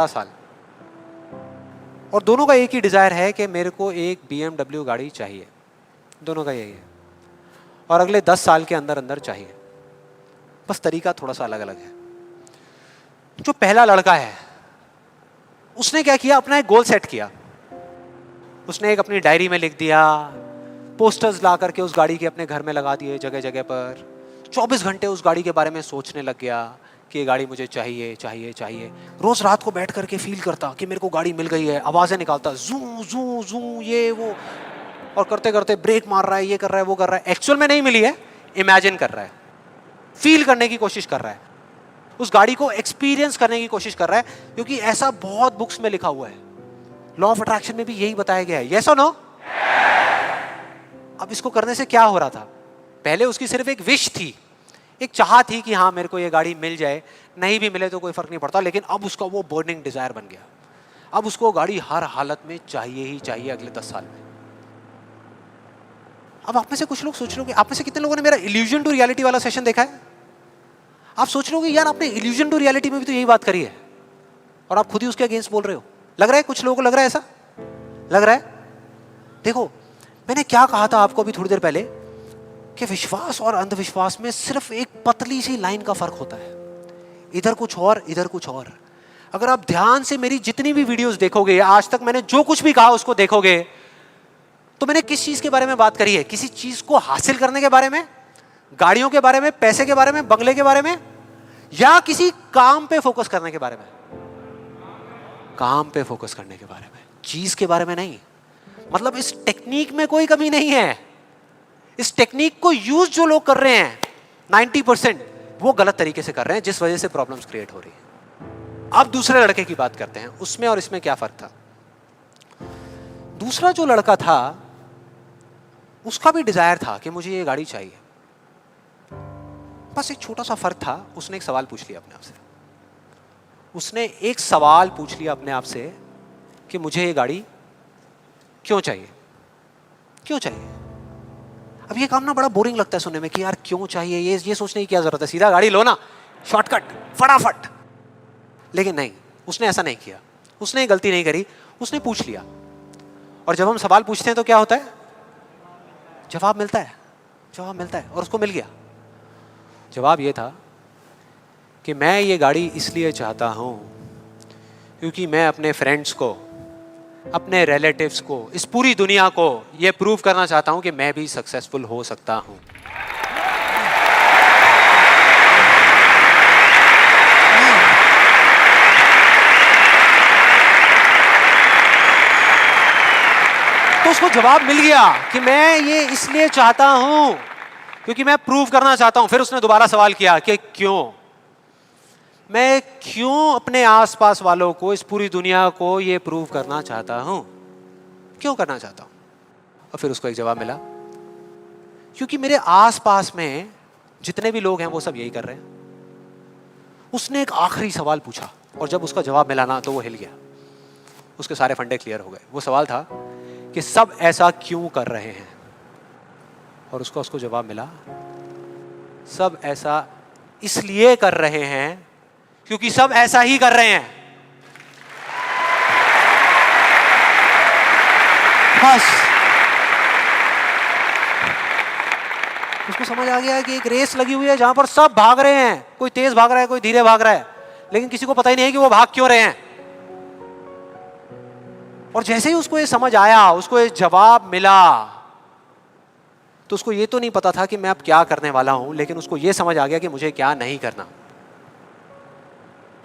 साल और दोनों का एक ही डिजायर है कि मेरे को एक BMW गाड़ी चाहिए। दोनों का यही है और अगले 10 साल के अंदर अंदर चाहिए। बस तरीका थोड़ा सा अलग अलग है। जो पहला लड़का है उसने क्या किया, अपना एक गोल सेट किया। उसने एक अपनी डायरी में लिख दिया, पोस्टर्स ला करके उस गाड़ी के अपने घर में लगा दिए जगह जगह पर। 24 घंटे उस गाड़ी के बारे में सोचने लग गया कि ये गाड़ी मुझे चाहिए चाहिए चाहिए। रोज रात को बैठ करके फील करता कि मेरे को गाड़ी मिल गई है, आवाजें निकालता जू जू जू ये वो, और करते करते ब्रेक मार रहा है, ये कर रहा है वो कर रहा है। एक्चुअल में नहीं मिली है, इमेजिन कर रहा है, फील करने की कोशिश कर रहा है, उस गाड़ी को एक्सपीरियंस करने की कोशिश कर रहा है, क्योंकि ऐसा बहुत बुक्स में लिखा हुआ है। लॉ ऑफ अट्रैक्शन में भी यही बताया गया है। यस और नो? अब इसको करने से क्या हो रहा था? पहले उसकी सिर्फ एक विश थी, एक चाह थी कि हाँ मेरे को ये गाड़ी मिल जाए, नहीं भी मिले तो कोई फर्क नहीं पड़ता। लेकिन अब उसका वो बर्निंग डिजायर बन गया। अब उसको गाड़ी हर हालत में चाहिए ही चाहिए अगले 10 साल में। अब आप में से कुछ लोग सोच रहे हो कि आप में से कितने लोगों ने मेरा इल्यूजन टू रियलिटी वाला सेशन देखा है? आप सोच रहे हो कि यार आपने इल्यूजन टू रियलिटी में भी तो यही बात करी है और आप खुद ही उसके अगेंस्ट बोल रहे हो। लग रहा है कुछ लोगों को, लग रहा है ऐसा लग रहा है। देखो मैंने क्या कहा था आपको अभी थोड़ी देर पहले कि विश्वास और अंधविश्वास में सिर्फ एक पतली सी लाइन का फर्क होता है, इधर कुछ और इधर कुछ और। अगर आप ध्यान से मेरी जितनी भी वीडियोस देखोगे, आज तक मैंने जो कुछ भी कहा उसको देखोगे, तो मैंने किस चीज के बारे में बात करी है? किसी चीज को हासिल करने के बारे में, गाड़ियों के बारे में, पैसे के बारे में, बंगले के बारे में, या किसी काम पे फोकस करने के बारे में? काम पे फोकस करने के बारे में, चीज के बारे में नहीं। मतलब इस टेक्निक में कोई कमी नहीं है। इस टेक्निक को यूज जो लोग कर रहे हैं 90% वो गलत तरीके से कर रहे हैं, जिस वजह से प्रॉब्लम्स क्रिएट हो रही है। अब दूसरे लड़के की बात करते हैं, उसमें और इसमें क्या फर्क था। दूसरा जो लड़का था उसका भी डिजायर था कि मुझे ये गाड़ी चाहिए। बस एक छोटा सा फर्क था, उसने एक सवाल पूछ लिया अपने आप से। उसने एक सवाल पूछ लिया अपने आप से कि मुझे ये गाड़ी क्यों चाहिए, क्यों चाहिए। अब ये काम ना बड़ा बोरिंग लगता है सुनने में कि यार क्यों चाहिए, ये सोचने की क्या जरूरत है, सीधा गाड़ी लो ना, शॉर्टकट फटाफट। लेकिन नहीं, उसने ऐसा नहीं किया, उसने गलती नहीं करी, उसने पूछ लिया। और जब हम सवाल पूछते हैं तो क्या होता है? जवाब मिलता है, जवाब मिलता है। और उसको मिल गया। जवाब ये था कि मैं ये गाड़ी इसलिए चाहता हूं क्योंकि मैं अपने फ्रेंड्स को, अपने रिलेटिव्स को, इस पूरी दुनिया को ये प्रूव करना चाहता हूं कि मैं भी सक्सेसफुल हो सकता हूं। तो उसको जवाब मिल गया कि मैं ये इसलिए चाहता हूं क्योंकि मैं प्रूव करना चाहता हूं। फिर उसने दोबारा सवाल किया कि क्यों, मैं क्यों अपने आसपास वालों को, इस पूरी दुनिया को ये प्रूव करना चाहता हूं, क्यों करना चाहता हूं? और फिर उसको एक जवाब मिला, क्योंकि मेरे आसपास में जितने भी लोग हैं वो सब यही कर रहे हैं। उसने एक आखिरी सवाल पूछा और जब उसका जवाब मिला ना तो वो हिल गया, उसके सारे फंडे क्लियर हो गए। वो सवाल था कि सब ऐसा क्यों कर रहे हैं, और उसको जवाब मिला, सब ऐसा इसलिए कर रहे हैं क्योंकि सब ऐसा ही कर रहे हैं। बस उसको समझ आ गया कि एक रेस लगी हुई है जहां पर सब भाग रहे हैं, कोई तेज भाग रहा है, कोई धीरे भाग रहा है, लेकिन किसी को पता ही नहीं है कि वो भाग क्यों रहे हैं। और जैसे ही उसको ये समझ आया, उसको ये जवाब मिला, तो उसको ये तो नहीं पता था कि मैं अब क्या करने वाला हूं, लेकिन उसको ये समझ आ गया कि मुझे क्या नहीं करना।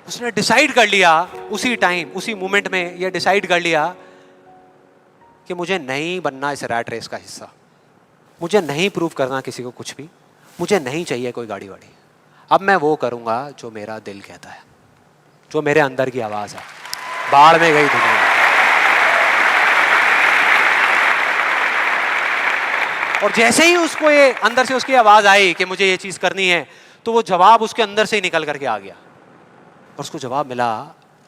उसने डिसाइड कर लिया उसी टाइम, उसी मोमेंट में ये डिसाइड कर लिया कि मुझे नहीं बनना इस रैट रेस का हिस्सा, मुझे नहीं प्रूव करना किसी को कुछ भी, मुझे नहीं चाहिए कोई गाड़ी वाड़ी। अब मैं वो करूंगा जो मेरा दिल कहता है, जो मेरे अंदर की आवाज है। बाढ़ में गई दुनिया। और जैसे ही उसको ये अंदर से उसकी आवाज आई कि मुझे ये चीज करनी है, तो वो जवाब उसके अंदर से ही निकल करके आ गया। और उसको जवाब मिला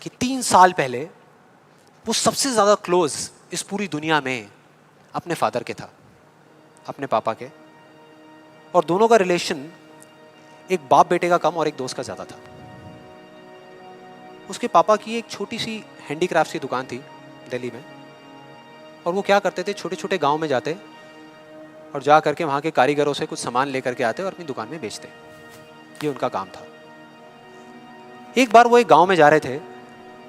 कि 3 साल पहले वो सबसे ज्यादा क्लोज इस पूरी दुनिया में अपने फादर के था, अपने पापा के। और दोनों का रिलेशन एक बाप बेटे का कम और एक दोस्त का ज्यादा था। उसके पापा की एक छोटी सी हैंडीक्राफ्ट की दुकान थी दिल्ली में, और वो क्या करते थे, छोटे छोटे गांव में जाते और जा करके वहाँ के कारीगरों से कुछ सामान लेकर के आते और अपनी दुकान में बेचते। ये उनका काम था। एक बार वो एक गांव में जा रहे थे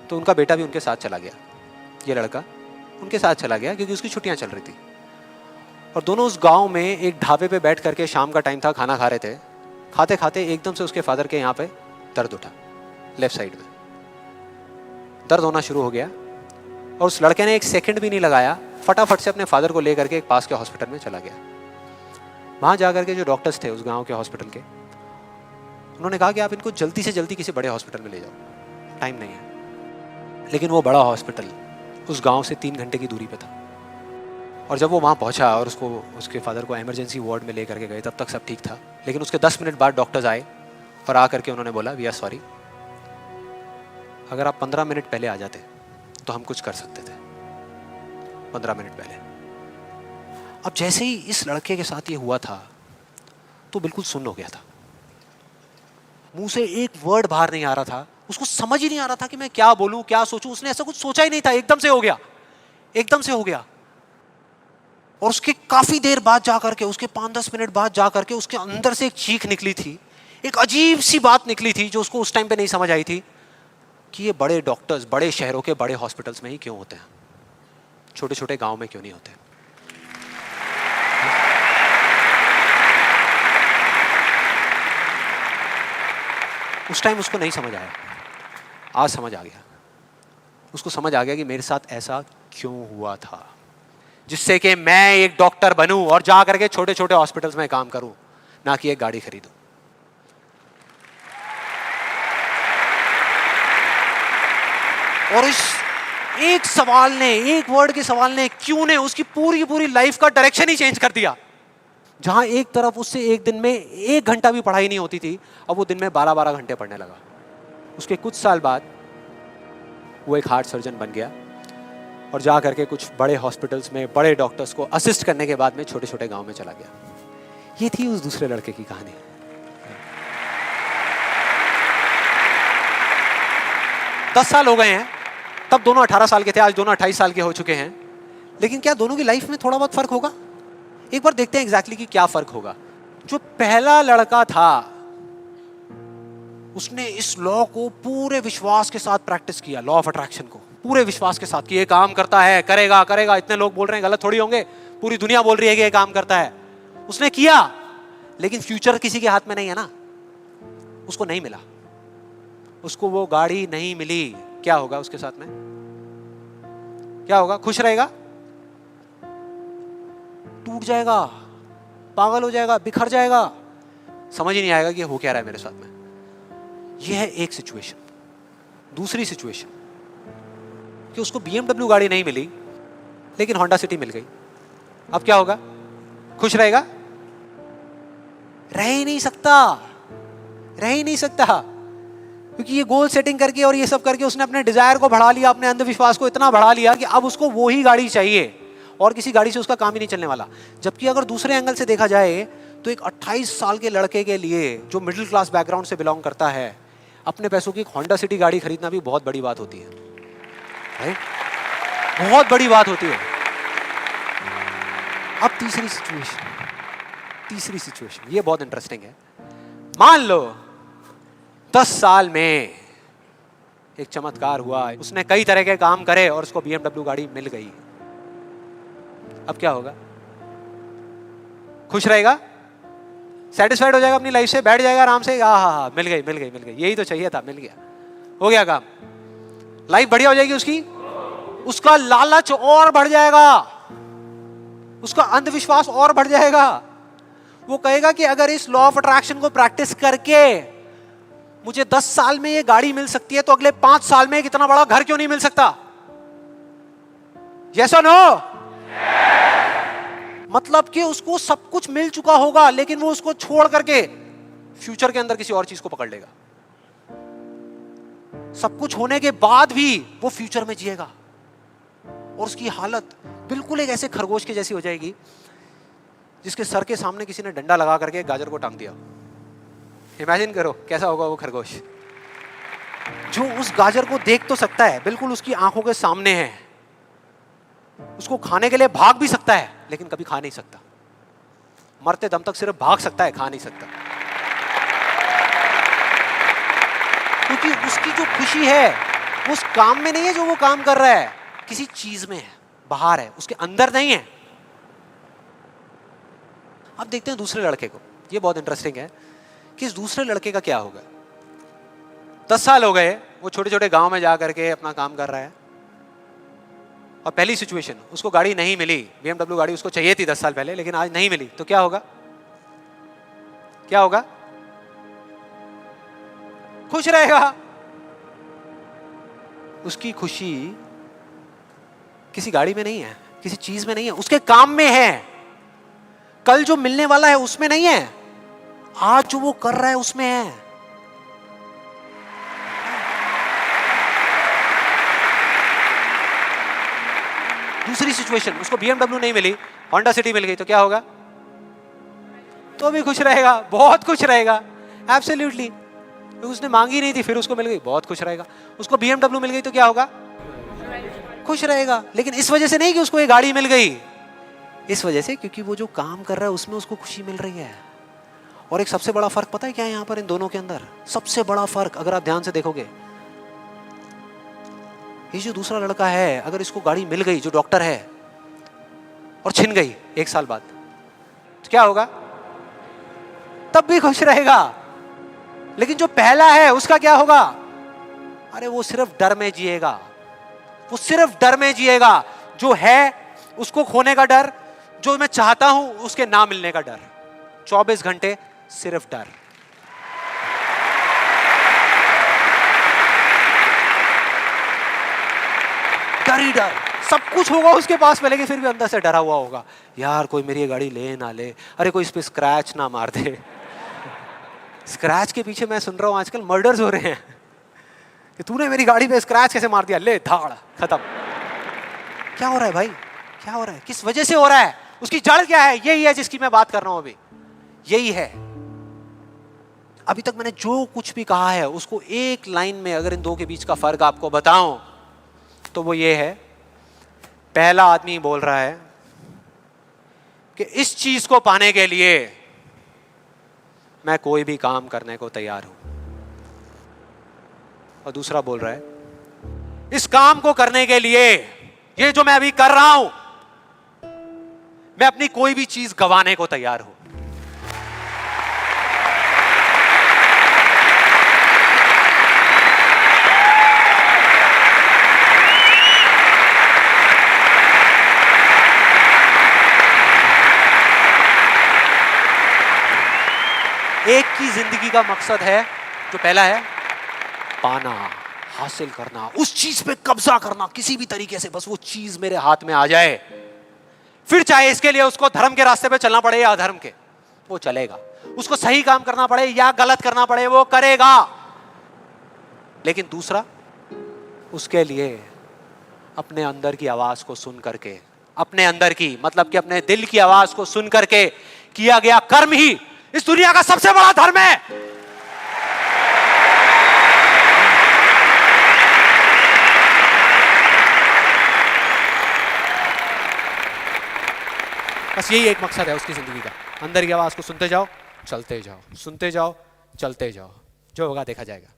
तो उनका बेटा भी उनके साथ चला गया। ये लड़का उनके साथ चला गया क्योंकि उसकी छुट्टियां चल रही थी, और दोनों उस गांव में एक ढाबे पे बैठ करके, शाम का टाइम था, खाना खा रहे थे। खाते खाते एकदम से उसके फादर के यहाँ पे दर्द उठा, लेफ्ट साइड में दर्द होना शुरू हो गया, और उस लड़के ने एक सेकंड भी नहीं लगाया, फटाफट से अपने फादर को लेकर के एक पास के हॉस्पिटल में चला गया। वहां जाकर के जो डॉक्टर्स थे उस गांव के हॉस्पिटल के, उन्होंने कहा कि आप इनको जल्दी से जल्दी किसी बड़े हॉस्पिटल में ले जाओ, टाइम नहीं है। लेकिन वो बड़ा हॉस्पिटल उस गांव से 3 घंटे की दूरी पे था, और जब वो वहाँ पहुँचा और उसके फादर को इमरजेंसी वार्ड में ले करके गए, तब तक सब ठीक था। लेकिन उसके 10 मिनट बाद डॉक्टर्स आए और आकर के उन्होंने बोला, वी आर सॉरी, अगर आप 15 मिनट पहले आ जाते तो हम कुछ कर सकते थे। 15 मिनट पहले। अब जैसे ही इस लड़के के साथ ये हुआ था तो बिल्कुल सुन्न हो गया था, मुंह से एक वर्ड बाहर नहीं आ रहा था, उसको समझ ही नहीं आ रहा था कि मैं क्या बोलूं, क्या सोचूं। उसने ऐसा कुछ सोचा ही नहीं था, एकदम से हो गया, एकदम से हो गया। और उसके काफी देर बाद जाकर के, उसके 5-10 मिनट बाद जाकर के उसके अंदर से एक चीख निकली थी, एक अजीब सी बात निकली थी जो उसको उस टाइम पे नहीं समझ आई थी कि ये बड़े डॉक्टर्स बड़े शहरों के बड़े हॉस्पिटल्स में ही क्यों होते हैं, छोटे छोटे गांव में क्यों नहीं होते। उस टाइम उसको नहीं समझ आया, आज समझ आ गया। उसको समझ आ गया कि मेरे साथ ऐसा क्यों हुआ था, जिससे कि मैं एक डॉक्टर बनूं और जा करके छोटे छोटे हॉस्पिटल्स में काम करूं, ना कि एक गाड़ी खरीदूं। और इस एक सवाल ने, एक वर्ड के सवाल ने, क्यों ने, उसकी पूरी पूरी लाइफ का डायरेक्शन ही चेंज कर दिया। जहां एक तरफ उससे एक दिन में 1 घंटा भी पढ़ाई नहीं होती थी, अब वो दिन में 12-12 घंटे पढ़ने लगा। उसके कुछ साल बाद वो एक हार्ट सर्जन बन गया और जा करके कुछ बड़े हॉस्पिटल्स में बड़े डॉक्टर्स को असिस्ट करने के बाद में छोटे छोटे गांव में चला गया। ये थी उस दूसरे लड़के की कहानी। 10 साल हो गए हैं, तब दोनों 18 साल के थे, आज दोनों 28 साल के हो चुके हैं। लेकिन क्या दोनों की लाइफ में थोड़ा बहुत फर्क होगा? एक बार देखते हैं एग्जैक्टली कि क्या फर्क होगा। जो पहला लड़का था उसने इस लॉ को पूरे विश्वास के साथ प्रैक्टिस किया, लॉ ऑफ अट्रैक्शन को पूरे विश्वास के साथ कि ये काम करता है, करेगा करेगा, इतने लोग बोल रहे हैं, गलत थोड़ी होंगे, पूरी दुनिया बोल रही है कि ये काम करता है। उसने किया, लेकिन फ्यूचर किसी के हाथ में नहीं है ना, उसको नहीं मिला, उसको वो गाड़ी नहीं मिली। क्या होगा उसके साथ में? क्या होगा? खुश रहेगा? टूट जाएगा, पागल हो जाएगा, बिखर जाएगा, समझ ही नहीं आएगा कि हो क्या रहा है मेरे साथ में। यह है एक सिचुएशन। दूसरी सिचुएशन कि उसको BMW गाड़ी नहीं मिली लेकिन होंडा सिटी मिल गई। अब क्या होगा? खुश रहेगा? रह ही नहीं सकता, रह ही नहीं सकता, क्योंकि ये गोल सेटिंग करके और ये सब करके उसने अपने डिजायर को बढ़ा लिया, अपने अंधविश्वास को इतना बढ़ा लिया कि अब उसको वो ही गाड़ी चाहिए और किसी गाड़ी से उसका काम ही नहीं चलने वाला। जबकि अगर दूसरे एंगल से देखा जाए तो एक 28 साल के लड़के के लिए जो मिडिल क्लास बैकग्राउंड से बिलोंग करता है, अपने पैसों की एक होंडा सिटी गाड़ी खरीदना भी बहुत बड़ी बात होती है, राइट? बहुत बड़ी बात होती है। अब तीसरी सिचुएशन ये बहुत इंटरेस्टिंग है। मान लो 10 साल में एक चमत्कार हुआ, उसने कई तरह के काम करे और उसको BMW गाड़ी मिल गई। अब क्या होगा? खुश रहेगा? सेटिस्फाइड हो जाएगा अपनी लाइफ से, बैठ जाएगा आराम से, हाँ, मिल गई, यही तो चाहिए था, मिल गया, हो गया काम, लाइफ बढ़िया हो जाएगी उसकी। उसका लालच और बढ़ जाएगा, उसका अंधविश्वास और बढ़ जाएगा। वो कहेगा कि अगर इस लॉ ऑफ अट्रैक्शन को प्रैक्टिस करके मुझे 10 साल में ये गाड़ी मिल सकती है तो अगले 5 साल में कितना बड़ा घर क्यों नहीं मिल सकता? यस और नो? मतलब कि उसको सब कुछ मिल चुका होगा लेकिन वो उसको छोड़ करके फ्यूचर के अंदर किसी और चीज को पकड़ लेगा। सब कुछ होने के बाद भी वो फ्यूचर में जिएगा और उसकी हालत बिल्कुल एक ऐसे खरगोश के जैसी हो जाएगी जिसके सर के सामने किसी ने डंडा लगा करके गाजर को टांग दिया। इमेजिन करो कैसा होगा वो खरगोश, जो उस गाजर को देख तो सकता है, बिल्कुल उसकी आंखों के सामने है, उसको खाने के लिए भाग भी सकता है, लेकिन कभी खा नहीं सकता। मरते दम तक सिर्फ भाग सकता है, खा नहीं सकता। क्योंकि उसकी जो खुशी है वो उस काम में नहीं है जो वो काम कर रहा है, किसी चीज में है, बाहर है, उसके अंदर नहीं है। अब देखते हैं दूसरे लड़के को। ये बहुत इंटरेस्टिंग है कि इस दूसरे लड़के का क्या होगा। 10 साल हो गए, वो छोटे छोटे गांव में जा करके अपना काम कर रहा है, और पहली सिचुएशन, उसको गाड़ी नहीं मिली। BMW गाड़ी उसको चाहिए थी 10 साल पहले, लेकिन आज नहीं मिली, तो क्या होगा? क्या होगा? खुश रहेगा। उसकी खुशी किसी गाड़ी में नहीं है, किसी चीज में नहीं है, उसके काम में है। कल जो मिलने वाला है उसमें नहीं है, आज जो वो कर रहा है उसमें है। दूसरी सिचुएशन, उसको BMW नहीं मिली, होंडा सिटी मिल गई, तो क्या होगा? तो भी खुश रहेगा, बहुत खुश रहेगा, एब्सोल्युटली। उसने मांगी नहीं थी, फिर उसको मिल गई, बहुत खुश रहेगा। उसको BMW मिल गई तो क्या होगा? खुश रहेगा। लेकिन इस वजह से नहीं कि उसको ये गाड़ी मिल गई, इस वजह से क्योंकि वो जो काम कर रहा है उसमें उसको खुशी मिल रही है। और एक सबसे बड़ा फर्क पता है क्या है यहाँ पर इन दोनों के अंदर? सबसे बड़ा फर्क अगर आप ध्यान से देखोगे, ये जो दूसरा लड़का है, अगर इसको गाड़ी मिल गई, जो डॉक्टर है, और छिन गई 1 साल बाद, तो क्या होगा? तब भी खुश रहेगा। लेकिन जो पहला है उसका क्या होगा? अरे वो सिर्फ डर में जिएगा, वो सिर्फ डर में जिएगा। जो है उसको खोने का डर, जो मैं चाहता हूं उसके ना मिलने का डर। 24 घंटे सिर्फ डर। डर ही डर, सब कुछ होगा उसके पास में, लेकिन फिर भी अंदर से डरा हुआ होगा, यार कोई मेरी गाड़ी ले ना ले, अरे कोई इस पे स्क्रैच ना मार दे। स्क्रैच के पीछे मैं सुन रहा हूं आजकल मर्डर्स हो रहे हैं कि तूने मेरी गाड़ी पे स्क्रैच कैसे मार दिया, ले धाड़, खत्म। क्या हो रहा है भाई? क्या हो रहा है? किस वजह से हो रहा है? उसकी जड़ क्या है? यही है जिसकी मैं बात कर रहा हूं अभी, यही है। अभी तक मैंने जो कुछ भी कहा है उसको एक लाइन में अगर इन दो के बीच का फर्क आपको बताऊं तो वो ये है। पहला आदमी बोल रहा है कि इस चीज को पाने के लिए मैं कोई भी काम करने को तैयार हूं, और दूसरा बोल रहा है इस काम को करने के लिए, ये जो मैं अभी कर रहा हूं, मैं अपनी कोई भी चीज गंवाने को तैयार हूं। एक की जिंदगी का मकसद है, जो पहला है, पाना, हासिल करना, उस चीज पे कब्जा करना किसी भी तरीके से, बस वो चीज मेरे हाथ में आ जाए। फिर चाहे इसके लिए उसको धर्म के रास्ते पे चलना पड़े या अधर्म के, वो चलेगा। उसको सही काम करना पड़े या गलत करना पड़े, वो करेगा। लेकिन दूसरा, उसके लिए अपने अंदर की आवाज को सुन करके, अपने अंदर की मतलब कि अपने दिल की आवाज को सुन करके किया गया कर्म ही इस दुनिया का सबसे बड़ा धर्म है। बस यही एक मकसद है उसकी जिंदगी का, अंदर की आवाज को सुनते जाओ, चलते जाओ, सुनते जाओ, चलते जाओ, जो होगा देखा जाएगा।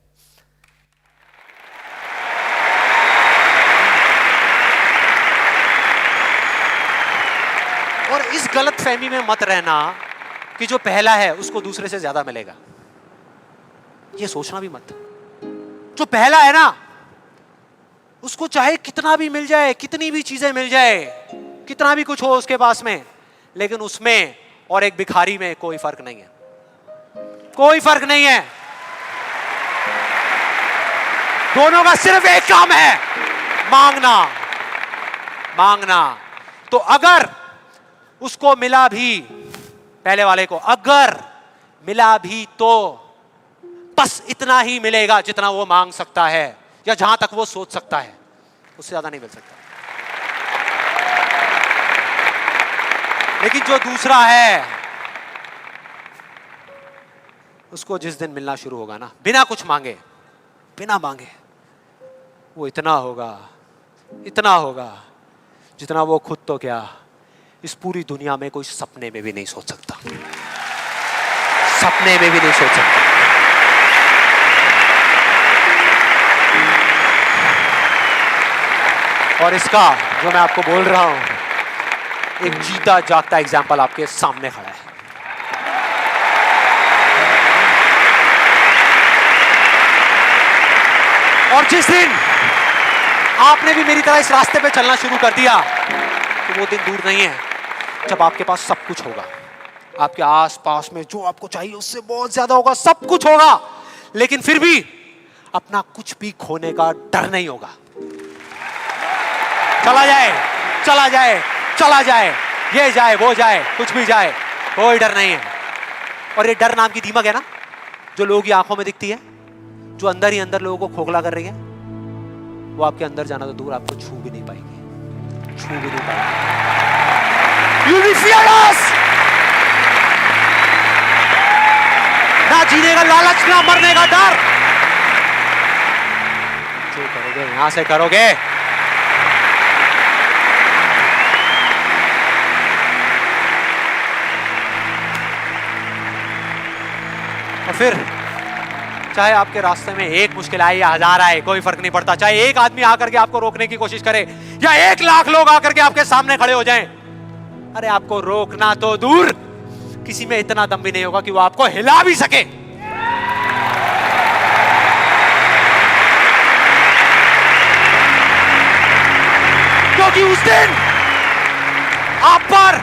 और इस गलत फहमी में मत रहना कि जो पहला है उसको दूसरे से ज्यादा मिलेगा, ये सोचना भी मत। जो पहला है ना, उसको चाहे कितना भी मिल जाए, कितनी भी चीजें मिल जाए, कितना भी कुछ हो उसके पास में, लेकिन उसमें और एक भिखारी में कोई फर्क नहीं है, कोई फर्क नहीं है। दोनों का सिर्फ एक काम है, मांगना, मांगना। तो अगर उसको मिला भी, पहले वाले को अगर मिला भी, तो बस इतना ही मिलेगा जितना वो मांग सकता है या जहां तक वो सोच सकता है, उससे ज्यादा नहीं मिल सकता। लेकिन जो दूसरा है, उसको जिस दिन मिलना शुरू होगा ना, बिना कुछ मांगे, बिना मांगे, वो इतना होगा जितना वो खुद तो क्या इस पूरी दुनिया में कोई सपने में भी नहीं सोच सकता, सपने में भी नहीं सोच सकता। और इसका जो मैं आपको बोल रहा हूं, एक जीता जागता एग्जाम्पल आपके सामने खड़ा है। और जिस दिन आपने भी मेरी तरह इस रास्ते पे चलना शुरू कर दिया, तो वो दिन दूर नहीं है जब आपके पास सब कुछ होगा, आपके आसपास में जो आपको चाहिए उससे बहुत ज्यादा होगा, सब कुछ होगा, लेकिन फिर भी अपना कुछ भी खोने का डर नहीं होगा। चला जाए चला जाए चला जाए, ये जाए वो जाए, कुछ भी जाए, कोई डर नहीं है। और ये डर नाम की दीमक है ना, जो लोगों की आंखों में दिखती है, जो अंदर ही अंदर लोगों को खोखला कर रही है, वो आपके अंदर जाना तो दूर, आपको छू भी नहीं पाएगी, छू भी नहीं पाएगी। You'll be fearless! ना जीने का लालच, ना मरने का डर। जो करोगे यहां से करोगे। और फिर चाहे आपके रास्ते में एक मुश्किल आए या 1000 आए, कोई फर्क नहीं पड़ता। चाहे एक आदमी आकर के आपको रोकने की कोशिश करे या 1 लाख लोग आकर के आपके सामने खड़े हो जाएं, अरे आपको रोकना तो दूर, किसी में इतना दम भी नहीं होगा कि वो आपको हिला भी सके। क्योंकि उस दिन आप पर